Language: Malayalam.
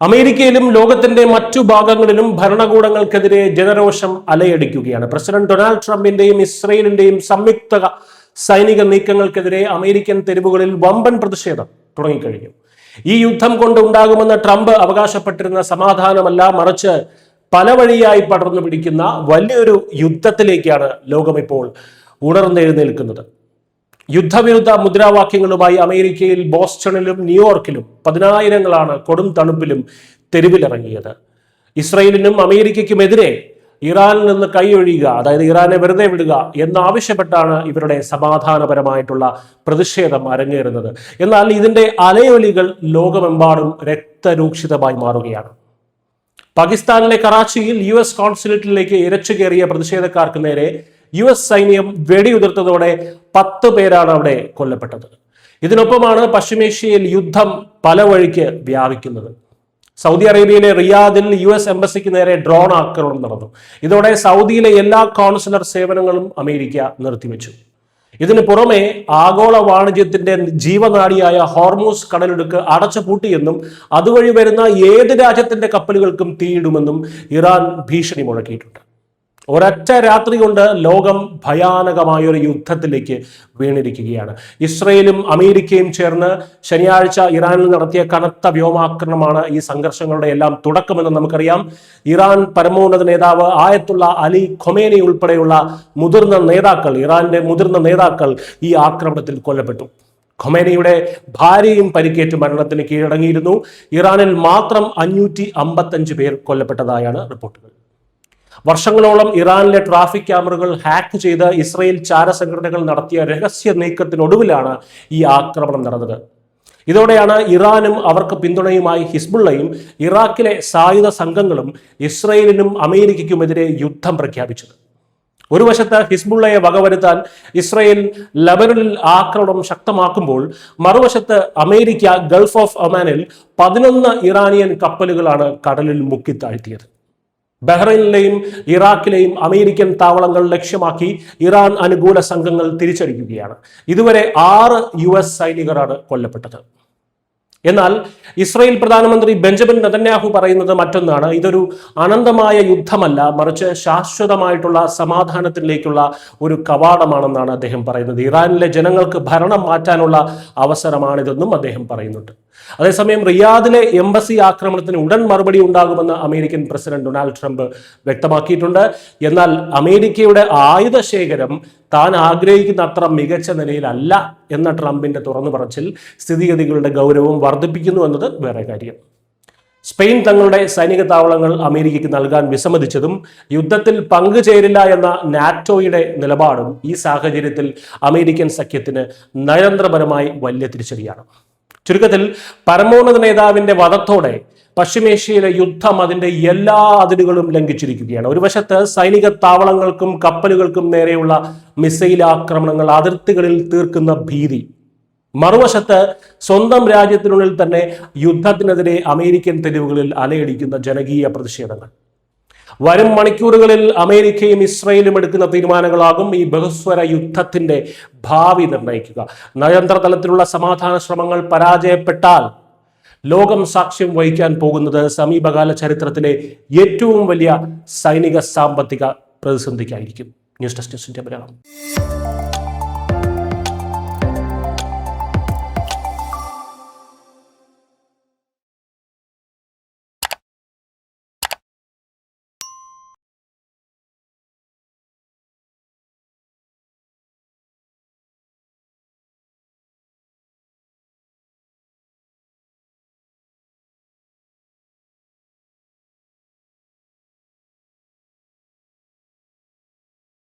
അമേരിക്കയിലും ലോകത്തിന്റെ മറ്റു ഭാഗങ്ങളിലും ഭരണകൂടങ്ങൾക്കെതിരെ ജനരോഷം അലയടിക്കുകയാണ്. പ്രസിഡന്റ് ഡൊണാൾഡ് ട്രംപിന്റെയും ഇസ്രയേലിന്റെയും സംയുക്ത സൈനിക നീക്കങ്ങൾക്കെതിരെ അമേരിക്കൻ തെരുവുകളിൽ വമ്പൻ പ്രതിഷേധം തുടങ്ങിക്കഴിഞ്ഞു. ഈ യുദ്ധം കൊണ്ട് ഉണ്ടാകുമെന്ന് ട്രംപ് അവകാശപ്പെട്ടിരുന്ന സമാധാനമല്ല, മറിച്ച് പല വഴിയായി പടർന്നു പിടിക്കുന്ന വലിയൊരു യുദ്ധത്തിലേക്കാണ് ലോകം ഇപ്പോൾ ഉണർന്നെഴുന്നേൽക്കുന്നത്. യുദ്ധവിരുദ്ധ മുദ്രാവാക്യങ്ങളുമായി അമേരിക്കയിൽ ബോസ്റ്റണിലും ന്യൂയോർക്കിലും പതിനായിരങ്ങളാണ് കൊടും തണുപ്പിലും തെരുവിലിറങ്ങിയത്. ഇസ്രയേലിനും അമേരിക്കയ്ക്കുമെതിരെ ഇറാനിൽ നിന്ന് കൈയൊഴിയുക, അതായത് ഇറാനെ വെറുതെ വിടുക എന്നാവശ്യപ്പെട്ടാണ് ഇവരുടെ സമാധാനപരമായിട്ടുള്ള പ്രതിഷേധം അരങ്ങേറുന്നത്. എന്നാൽ ഇതിന്റെ അലയൊലികൾ ലോകമെമ്പാടും രക്തരൂക്ഷിതമായി മാറുകയാണ്. പാകിസ്ഥാനിലെ കറാച്ചിയിൽ US കോൺസുലേറ്റിലേക്ക് ഇരച്ചു കയറിയ പ്രതിഷേധക്കാർക്ക് നേരെ US സൈന്യം വെടിയുതിർത്തതോടെ 10 പേരാണ് അവിടെ കൊല്ലപ്പെട്ടത്. ഇതിനൊപ്പമാണ് പശ്ചിമേഷ്യയിൽ യുദ്ധം പല വഴിക്ക് വ്യാപിക്കുന്നത്. സൗദി അറേബ്യയിലെ റിയാദിൽ US എംബസിക്ക് നേരെ ഡ്രോൺ ആക്രമണം നടന്നു. ഇതോടെ സൗദിയിലെ എല്ലാ കോൺസുലർ സേവനങ്ങളും അമേരിക്ക നിർത്തിവെച്ചു. ഇതിനു പുറമെ ആഗോള വാണിജ്യത്തിന്റെ ജീവനാഡിയായ ഹോർമൂസ് കടലിടുക്ക് അടച്ചുപൂട്ടിയെന്നും അതുവഴി വരുന്ന ഏത് രാജ്യത്തിന്റെ കപ്പലുകൾക്കും തീയിടുമെന്നും ഇറാൻ ഭീഷണി മുഴക്കിയിട്ടുണ്ട്. ഒരൊറ്റ രാത്രി കൊണ്ട് ലോകം ഭയാനകമായൊരു യുദ്ധത്തിലേക്ക് വീണിരിക്കുകയാണ്. ഇസ്രയേലും അമേരിക്കയും ചേർന്ന് ശനിയാഴ്ച ഇറാനിൽ നടത്തിയ കനത്ത വ്യോമാക്രമണമാണ് ഈ സംഘർഷങ്ങളുടെ എല്ലാം തുടക്കമെന്ന് നമുക്കറിയാം. ഇറാൻ പരമോന്നത നേതാവ് ആയത്തുള്ള അലി ഖൊമേനി ഉൾപ്പെടെയുള്ള ഇറാന്റെ മുതിർന്ന നേതാക്കൾ ഈ ആക്രമണത്തിൽ കൊല്ലപ്പെട്ടു. ഖൊമേനിയുടെ ഭാര്യയും പരിക്കേറ്റ് മരണത്തിന് കീഴടങ്ങിയിരുന്നു. ഇറാനിൽ മാത്രം 555 പേർ കൊല്ലപ്പെട്ടതായാണ് റിപ്പോർട്ടുകൾ. വർഷങ്ങളോളം ഇറാനിലെ ട്രാഫിക് ക്യാമറകൾ ഹാക്ക് ചെയ്ത് ഇസ്രയേൽ ചാരസംഘടനകൾ നടത്തിയ രഹസ്യ നീക്കത്തിനൊടുവിലാണ് ഈ ആക്രമണം നടന്നത്. ഇതോടെയാണ് ഇറാനും അവർക്ക് പിന്തുണയുമായി ഹിസ്ബുള്ളയും ഇറാഖിലെ സായുധ സംഘങ്ങളും ഇസ്രയേലിനും അമേരിക്കയ്ക്കുമെതിരെ യുദ്ധം പ്രഖ്യാപിച്ചത്. ഒരു വശത്ത് ഹിസ്ബുള്ളയെ വകവരുത്താൻ ഇസ്രയേൽ ലബനനിൽ ആക്രമണം ശക്തമാക്കുമ്പോൾ, മറുവശത്ത് അമേരിക്ക ഗൾഫ് ഓഫ് ഒമാനിൽ 11 ഇറാനിയൻ കപ്പലുകളാണ് കടലിൽ മുക്കിത്താഴ്ത്തിയത്. ബഹ്റൈനിലെയും ഇറാഖിലെയും അമേരിക്കൻ താവളങ്ങൾ ലക്ഷ്യമാക്കി ഇറാൻ അനുകൂല സംഘങ്ങൾ തിരിച്ചടിക്കുകയാണ്. ഇതുവരെ 6 US സൈനികരാണ് കൊല്ലപ്പെട്ടത്. എന്നാൽ ഇസ്രായേൽ പ്രധാനമന്ത്രി ബെഞ്ചമിൻ നെതന്യാഹു പറയുന്നത് മറ്റൊന്നാണ്. ഇതൊരു അനന്തമായ യുദ്ധമല്ല, മറിച്ച് ശാശ്വതമായിട്ടുള്ള സമാധാനത്തിലേക്കുള്ള ഒരു കവാടമാണെന്നാണ് അദ്ദേഹം പറയുന്നത്. ഇറാനിലെ ജനങ്ങൾക്ക് ഭരണം മാറ്റാനുള്ള അവസരമാണിതെന്നും അദ്ദേഹം പറയുന്നുണ്ട്. അതേസമയം റിയാദിലെ എംബസി ആക്രമണത്തിന് ഉടൻ മറുപടി ഉണ്ടാകുമെന്ന് അമേരിക്കൻ പ്രസിഡന്റ് ഡൊണാൾഡ് ട്രംപ് വ്യക്തമാക്കിയിട്ടുണ്ട്. എന്നാൽ അമേരിക്കയുടെ ആയുധ ശേഖരം താൻ ആഗ്രഹിക്കുന്ന അത്ര മികച്ച നിലയിലല്ല എന്ന ട്രംപിന്റെ തുറന്നു പറച്ചിൽ സ്ഥിതിഗതികളുടെ ഗൗരവം വർദ്ധിപ്പിക്കുന്നു എന്നത് വേറെ കാര്യം. സ്പെയിൻ തങ്ങളുടെ സൈനിക താവളങ്ങൾ അമേരിക്കയ്ക്ക് നൽകാൻ വിസമ്മതിച്ചതും യുദ്ധത്തിൽ പങ്കുചേരില്ല എന്ന നാറ്റോയുടെ നിലപാടും ഈ സാഹചര്യത്തിൽ അമേരിക്കൻ സഖ്യത്തിന് നയതന്ത്രപരമായി വലിയ തിരിച്ചടിയാണ്. ചുരുക്കത്തിൽ പരമോന്നത നേതാവിന്റെ വധത്തോടെ പശ്ചിമേഷ്യയിലെ യുദ്ധം അതിന്റെ എല്ലാ അതിരുകളും ലംഘിച്ചിരിക്കുകയാണ്. ഒരു വശത്ത് സൈനിക താവളങ്ങൾക്കും കപ്പലുകൾക്കും നേരെയുള്ള മിസൈൽ ആക്രമണങ്ങൾ അതിർത്തികളിൽ തീർക്കുന്ന ഭീതി, മറുവശത്ത് സ്വന്തം രാജ്യത്തിനുള്ളിൽ തന്നെ യുദ്ധത്തിനെതിരെ അമേരിക്കൻ തെരുവുകളിൽ അലയടിക്കുന്ന ജനകീയ പ്രതിഷേധങ്ങൾ. വരും മണിക്കൂറുകളിൽ അമേരിക്കയും ഇസ്രയേലും എടുക്കുന്ന തീരുമാനങ്ങളാകും ഈ ബഹുസ്വര യുദ്ധത്തിന്റെ ഭാവി നിർണ്ണയിക്കുക. നയതന്ത്ര തലത്തിലുള്ള സമാധാന ശ്രമങ്ങൾ പരാജയപ്പെട്ടാൽ ലോകം സാക്ഷ്യം വഹിക്കാൻ പോകുന്നത് സമീപകാല ചരിത്രത്തിലെ ഏറ്റവും വലിയ സൈനിക സാമ്പത്തിക പ്രതിസന്ധിക്കായിരിക്കും. News desk Malayalam.